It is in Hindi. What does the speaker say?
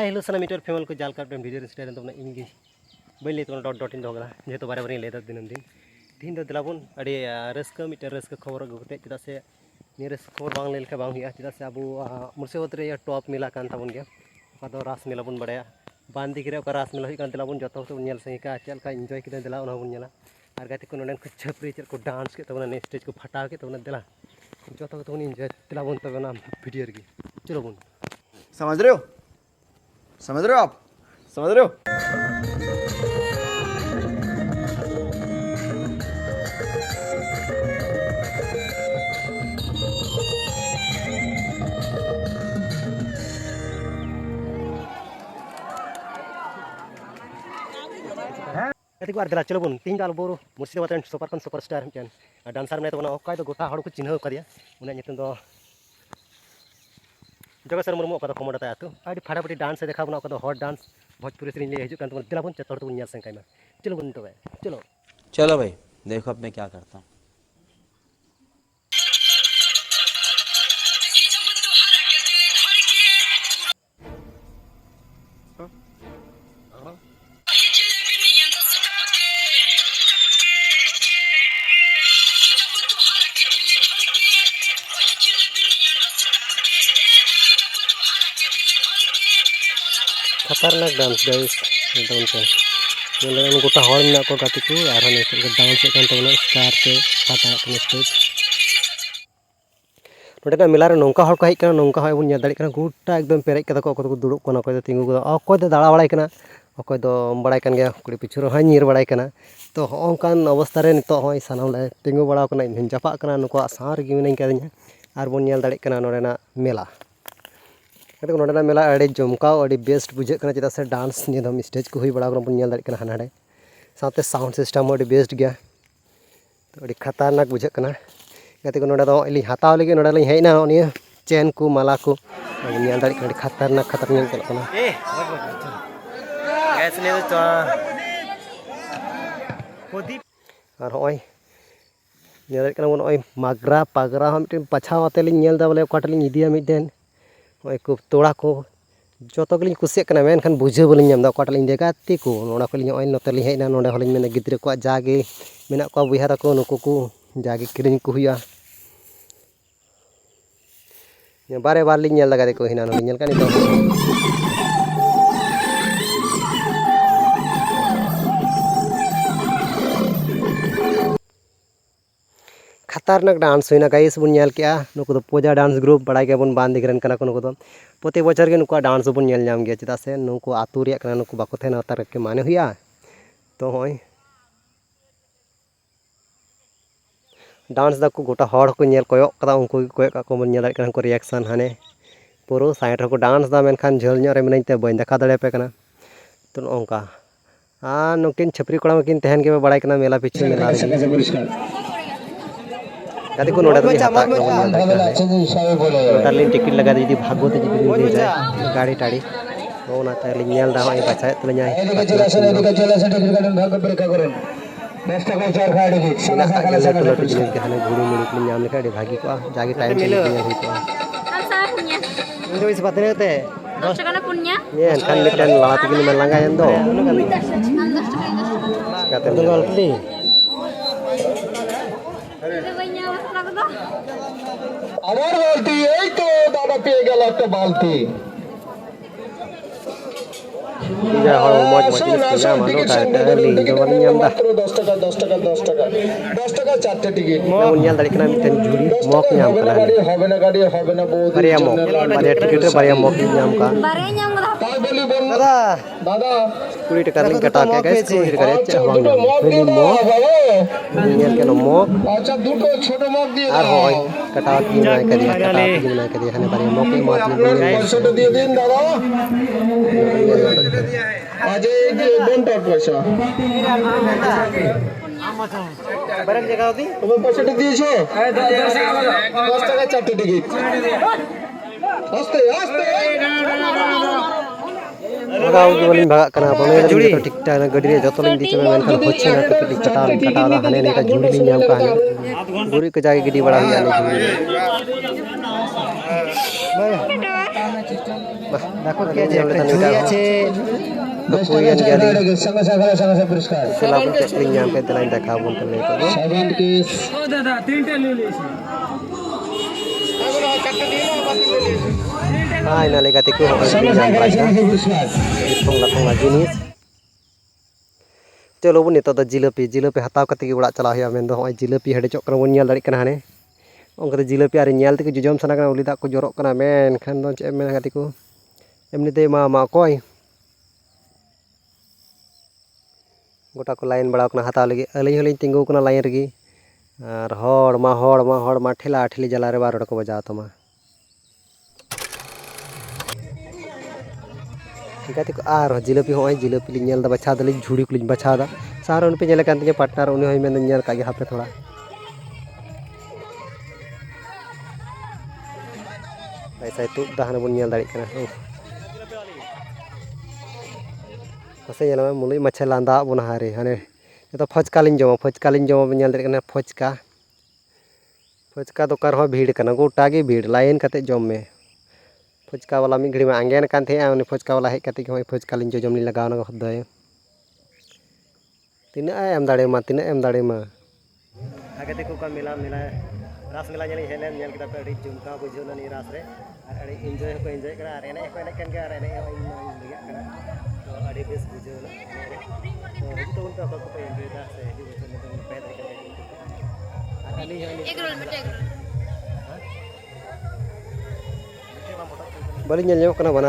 हाय हेलो सना मीटर फेमल को जाल काट वीडियो स्टाइल तो इंगे बी ले डॉट डॉट इन दोगला जेहेतु बारे बारे लेदा दिन दिन दिन दो दिलाबन अड़ी रस्क मीटर रस्क खबर अगुते चेदा से नि रस्क खबर बांग लेलका बांग हुआ चेदा से अबो मुर्शिदाबाद रे टॉप मेला कान ताबन गया अदो रास मेला बन बड़ाया बांदी गिरे का रास मेला हुई कान दिलाबन जतो तो नेल सही का चल का एंजॉय किदा दिला उना बन नेला और गाते को नोडन को छपरी चल को डांस के तबना ने स्टेज को फटाव के तबना दिला जतो तो एंजॉय दिलाबन तबना वीडियो रे चलो बन समझ रहे हो आप समझ रहे हो। दिला चलो बन तीन दाल बोरो मुर्शिदाबाद सुपरस्टार डांसर में तो अकाय तो गोटा हड़ को चिन्ह कदिया उन्हें जगह मुर्मू का कमोडा आतो अभी फटाफटी डांस देखा बना हॉट डांस भोजपुरी सेरी ले हजूँ दिला बन चतुर तो संख्या में चलो बन तो चलो चलो भाई देखो अब मैं क्या करता हूँ। खतरनाक डांस गाइस एकदम गोटा हॉल में को गाती को और डांस स्टार के पाता स्टेज नोडे मेला रे नौका हड़ को हेज कना नौका हय बन नेल दाड़ी कना गोटा एकदम पेरेज कदा को को दुड़ुब कना को तिंगु को अकोय दो दाड़ा बड़ाय कना अकोय दो बड़ाय कन गया कुड़ी पिछु रो नीर बड़ाय कना तो होंकान अवस्था रे नितो होय सानाम ले तिंगु बड़ा कना इन जापा कना नुको सार गे मिनाई कदिया और बन नेल दाड़ी कना नोडेना मेला नोडेना मेला अड़ी जमकाव अड़ी बेस्ट बुझे चेदा से डांस निदम स्टेज को हुई बड़ा बन नेल दाड़ी कना हानाडे साथे साउंड सिस्टम अड़ी बेस्ट गया तो अड़ी खतरनाक बुझे कना गाते को नोडे दो इली हताव लगे नोडे लई हेना निया चेन को माला को नेल दाड़ी कना खतरनाक चल कना गैस ने तो प्रदीप और होय नेल दाड़ी कना बन ओय मागरा पागरा हम मिटे पछाव आते लिं नेल दा बोले ओकाटलिं इदिया मिटेन ओय को तोड़ा को जतो गलिं कुसिया कना मेनखान बुझे बोलिं नाम दा ओकाटलिं देगाती को नोडा को लिं ओय नोते लिं हेना नोडे होलिं मेना गिद्रे को जागे मेना को बुइहा तको नुको को जागे किरिंग को हुआ बारे बार लिं नेल लगा को हिना नोलिं नेल कानी तो खतरनाक डांस होना गाइस बन नेल के नुको तो पोजा डांस ग्रुप बड़ा के बन बांध दिग्रन कना को नुको तो प्रति बछर के नुको डांस बन नेल नाम गया चेदा से नुको आतु रिया कना नुको बाको थेना तार के माने हुआ तो होय डांस दा को गोटा हड़ को नेल कोयो कदा उनको कोयो का को बन नेल कना को रिएक्शन हाने पुरो साइड को डांस दा मेनखान झल ᱧᱚᱜ रे मिनाई ते बइन देखा दड़े पे कना तो नोंका नुकिन छपरी कोड़ा में किन तहन के बड़ा कना मेला पीछे मेला गाती को नोडा तो हाता नोडा लिन टिकट लगा दी भागवत जी दे जाए गाड़ी टाड़ी तो ना ताली नेल दा होय बाछाय तो न्याय नेक्स्ट को चार खाड़ी की सना सना लटू जिनिस के हने घुड़ी मुड़ी के नाम लेखा डी भागी को जागी टाइम से निया हुई तो alsa punya इndo इस बात ने ते 10 টাকা punya ये खान मिटन लात के में लंगा यंदो 10 টাকা गाते तो गलती itu banyak masalah tuh আমার বালতি এই তো দাদা পেয়ে গেল একটা বালতি जा हर मौज मस्ती किया मानो टाटा ली जो वाली नाम दा 10 টাকা 10 টাকা 10 টাকা 10 টাকা চারটে টিকিট मैं नेल दाड़ी कना मिटन झुड़ी मौक नाम कना गाड़ी হবে ना बहुत बढ़िया मौक बढ़िया टिकट रे बढ़िया मौक नाम का bare nyam gak তাই বলি বল दादा दादा 20 টাকা লিং কাটা के गाइस 20 টাকা चे हवांग मिली मौक नेल के मौक আচ্ছা দুটো ছোট মগ দিয়ে আর হয় কাটা কি না করিয়া কাটা কি না করিয়া এখানে বাড়ি মৌকে মাছ পয়সাটা দিয়ে দিন দাদা আজ এই যে বন্টার পয়সা बरम जगह होती তোমার পয়সাটা দিয়েছো 10 টাকা চারটে টিকিট আস্তে আস্তে लगाओ के बोलिन भागा कना बने जुड़ी तो ठीक ठाक गडी रे जतो लिन दिचे में खान होच्छे ना तो टिक कटा दा हने ने का जुड़ी लिन नाम का गुरी के जाके गडी बड़ा हुआ ने जुड़ी দেখো কি আছে একটা ঝুড়ি আছে Puyan Gary. Sama-sama puruskar. Selalu cekling nyampe telah দেখা bun tele itu. Saban kes. Nah, ini katiku Sama-sama puruskar. Tong jenis. Chalo bun itu ada jilepi hataw katiki udak cala ya mendo hoi jilepi hade cok kana bun nyal dari kana hane. Ong kata jilepi ari nyal tiku jojom sana kana uli tak ko jorok kana men kan don cek men katiku. Emni te ma koi. गोटा को लाइन बड़ा हताव लगे अली हलिंग तिंगू लाइन रगी और हड़ मा ठेला ठेली जला रे 12 को बजा तमा गाती को आर जिलेपी होय जिलेपी लिं नेल दा बछा दली झुड़ी को लिं बछा दा सार उन पे नेल कान तिया पार्टनर उनी होय मेन नेल कागे हापे थोड़ा ऐसा तु दहन बन नेल दाड़ी कना मसे nyala mulai macam landa bun hari hane itu फचका लिंग जमा nyal dari kana फचका तो कर हो भीड़ kana गोटा गे भीड़ लाइन कते जम में फचका वाला मी घड़ी में आंगेन कान थे उनी फचका वाला हेक कते होय फचका लिंग जम नि लगाव ना खदय तिना एम दाड़े मा आगे देखो का मेला रास मेला nyali Helen nyal kita pe jumka बुझो नि रास रे अरे एंजॉय को एंजॉय करा अरे ने को ने कन के अरे ने लिया करा तो अरे बेस बुझो ना तो उनका को एंजॉय दा से ही बुझो ने तो पे दे के अली एक रोल में एक बड़ी nyal nyok kana banar